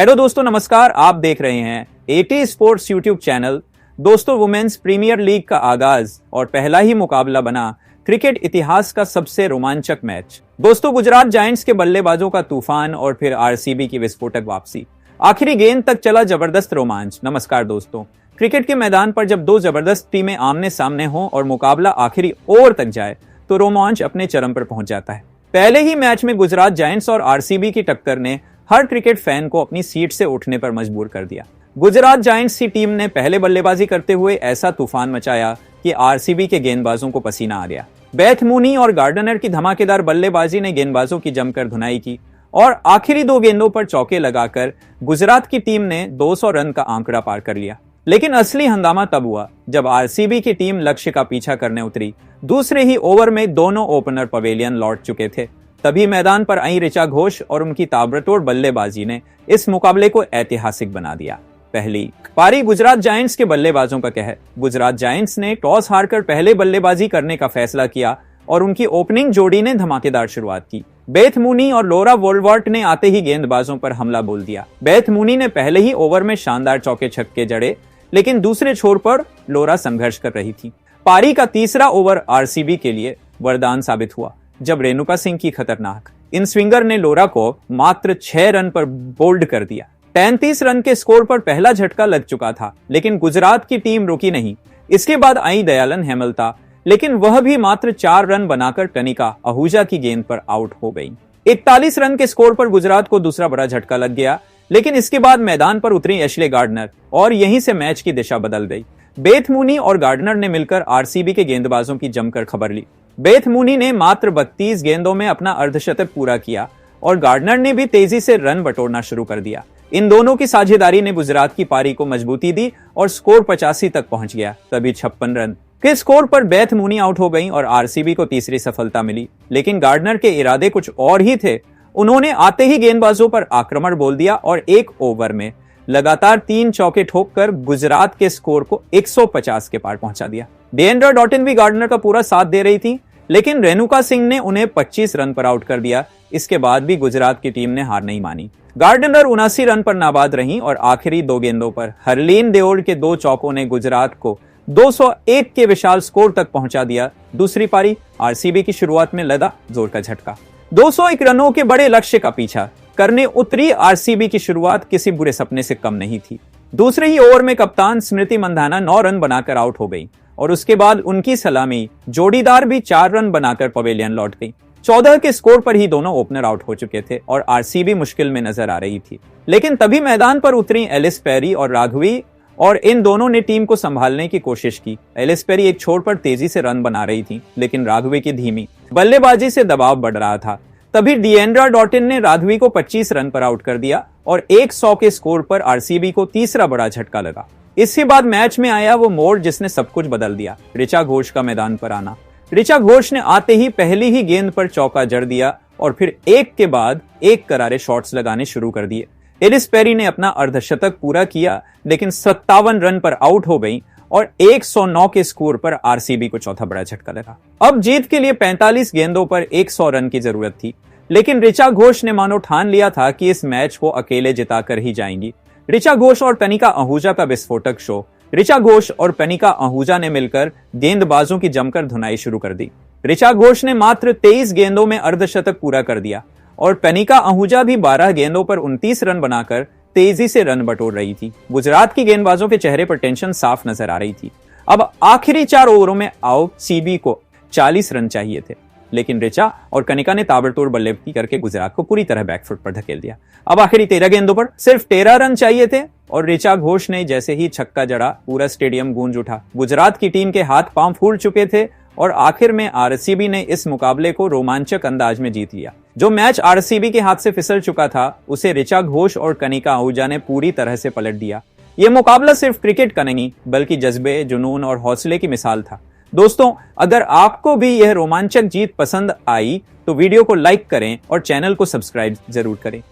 Hello दोस्तों, नमस्कार। आप देख रहे हैं एटी स्पोर्ट्स यूट्यूब चैनल। दोस्तों, वुमेन्स प्रीमियर लीग का आगाज और पहला ही मुकाबला बना क्रिकेट इतिहास का सबसे रोमांचक मैच। दोस्तों, गुजरात जायंट्स के बल्लेबाजों का तूफान और फिर आरसीबी की विस्फोटक वापसी। आखिरी गेंद तक चला जबरदस्त रोमांच। नमस्कार दोस्तों, क्रिकेट के मैदान पर जब दो जबरदस्त टीमें आमने सामने हों और मुकाबला आखिरी ओवर तक जाए तो रोमांच अपने चरम पर पहुंच जाता है। पहले ही मैच में गुजरात जायंट्स और आरसीबी की टक्कर ने हर क्रिकेट फैन को अपनी सीट से उठने पर मजबूर कर दिया। गुजरात जायंट्स की टीम ने पहले बल्लेबाजी करते हुए ऐसा तूफान मचाया कि आरसीबी के गेंदबाजों को पसीना आ गया। बेथ मूनी और गार्डनर की धमाकेदार बल्लेबाजी ने गेंदबाजों की जमकर धुनाई की और आखिरी दो गेंदों पर चौके लगाकर गुजरात की टीम ने 200 रन का आंकड़ा पार कर लिया। लेकिन असली हंगामा तब हुआ जब आरसीबी की टीम लक्ष्य का पीछा करने उतरी। दूसरे ही ओवर में दोनों ओपनर पवेलियन लौट चुके थे। तभी मैदान पर आई ऋचा घोष और उनकी ताबड़तोड़ बल्लेबाजी ने इस मुकाबले को ऐतिहासिक बना दिया। पहली पारी गुजरात जायंट्स के बल्लेबाजों का कहर। गुजरात जायंट्स ने टॉस हारकर पहले बल्लेबाजी करने का फैसला किया और उनकी ओपनिंग जोड़ी ने धमाकेदार शुरुआत की। बेथ मूनी और लोरा वोल्वर्ट ने आते ही गेंदबाजों पर हमला बोल दिया। बेथ मूनी ने पहले ही ओवर में शानदार चौके छक्के जड़े, लेकिन दूसरे छोर पर लोरा संघर्ष कर रही थी। पारी का तीसरा ओवर आरसीबी के लिए वरदान साबित हुआ जब रेणुका सिंह की खतरनाक इन स्विंगर ने लोरा को मात्र 6 रन पर बोल्ड कर दिया। 33 रन के स्कोर पर पहला झटका लग चुका था, लेकिन गुजरात की टीम रुकी नहीं। इसके बाद आई दयालन हेमलता, लेकिन वह भी मात्र 4 रन बनाकर कनिका आहूजा की गेंद पर आउट हो गई। 41 रन के स्कोर पर गुजरात को दूसरा बड़ा झटका लग गया, लेकिन इसके बाद मैदान पर उतरी एशले गार्डनर और यहीं से मैच की दिशा बदल गई। बेथ मूनी और गार्डनर ने मिलकर आरसीबी के गेंदबाजों की जमकर खबर ली। बेथ मूनी ने मात्र 32 गेंदों में अपना अर्धशतक पूरा किया और गार्डनर ने भी तेजी से रन बटोरना शुरू कर दिया। इन दोनों की साझेदारी ने गुजरात की पारी को मजबूती दी और स्कोर 85 तक पहुंच गया। तभी 56 रन के स्कोर पर बेथ मूनी आउट हो गई और आरसीबी को तीसरी सफलता मिली। लेकिन गार्डनर के इरादे कुछ और ही थे। उन्होंने आते ही गेंदबाजों पर आक्रमण बोल दिया और एक ओवर में लगातार 3 चौके ठोककर गुजरात के स्कोर को 150 के पार पहुंचा दिया। डिएंड्रा डॉटिन भी गार्डनर का पूरा साथ दे रही थी, लेकिन रेणुका सिंह ने उन्हें 25 रन पर आउट कर दिया। इसके बाद भी गुजरात की टीम ने हार नहीं मानी। गार्डनर 79 रन पर नाबाद रहीं और आखिरी 2 गेंदों पर हरलीन देओल के 2 चौकों ने गुजरात को 201 के विशाल स्कोर तक पहुंचा दिया। दूसरी पारी आरसीबी की शुरुआत में लगा जोर का झटका। 201 रनों के बड़े लक्ष्य का पीछा करने उतरी आरसीबी की शुरुआत किसी बुरे सपने से कम नहीं थी। दूसरे ही ओवर में कप्तान स्मृति मंधाना 9 रन बनाकर आउट हो गई और उसके बाद उनकी सलामी जोड़ीदार भी 4 रन बनाकर पवेलियन लौट गई। 14 के स्कोर पर ही दोनों ओपनर आउट हो चुके थे और आरसीबी मुश्किल में नजर आ रही थी। लेकिन तभी मैदान पर उतरी एलिस पेरी और राघवी और इन दोनों ने टीम को संभालने की कोशिश की। एलिस पेरी एक छोर पर तेजी से रन बना रही थी, लेकिन राघवी की धीमी बल्लेबाजी से दबाव बढ़ रहा था। तभी डिएंड्रा डॉटिन ने राघवी को 25 रन पर आउट कर दिया और 100 के स्कोर पर आरसीबी को तीसरा बड़ा झटका लगा। इसके बाद मैच में आया वो मोड़ जिसने सब कुछ बदल दिया, ऋचा घोष का मैदान पर आना। ऋचा घोष ने आते ही पहली ही गेंद पर चौका जड़ दिया और फिर एक के बाद एक करारे शॉट्स लगाने शुरू कर दिए। एलिस पेरी ने अपना अर्धशतक पूरा किया, लेकिन 57 रन पर आउट हो गई और 109 के स्कोर पर आरसीबी को चौथा बड़ा झटका लगा। अब जीत के लिए 45 गेंदों पर 100 रन की जरूरत थी, लेकिन ऋचा घोष ने मानो ठान लिया था कि इस मैच को अकेले जिताकर ही जाएंगी। ऋचा घोष और कनिका आहूजा का विस्फोटक शो। ऋचा घोष और कनिका आहूजा ने मिलकर गेंदबाजों की जमकर धुनाई शुरू कर दी। ऋचा घोष ने मात्र 23 गेंदों में अर्धशतक पूरा कर दिया और कनिका आहूजा भी 12 गेंदों पर 29 रन बनाकर तेजी से रन बटोर रही थी। गुजरात की गेंदबाजों के चेहरे पर टेंशन साफ नजर आ रही थी। अब आखिरी 4 ओवरों में सीबी को 40 रन चाहिए थे, लेकिन ऋचा और कनिका ने ताबड़तोड़ बल्लेबाजी करके गुजरात को पूरी तरह बैकफुट पर धकेल दिया। अब आखिरी 13 गेंदों पर सिर्फ 13 रन चाहिए थे और ऋचा घोष ने जैसे ही छक्का जड़ा, पूरा स्टेडियम गूंज उठा। गुजरात की टीम के हाथ पांव फूल चुके थे और आखिर में आरसीबी ने इस मुकाबले को रोमांचक अंदाज में जीत लिया। जो मैच आरसीबी के हाथ से फिसल चुका था, उसे ऋचा घोष और कनिका आहूजा ने पूरी तरह से पलट दिया। ये मुकाबला सिर्फ क्रिकेट का नहीं, बल्कि जज्बे, जुनून और हौसले की मिसाल था। दोस्तों, अगर आपको भी यह रोमांचक जीत पसंद आई तो वीडियो को लाइक करें और चैनल को सब्सक्राइब जरूर करें।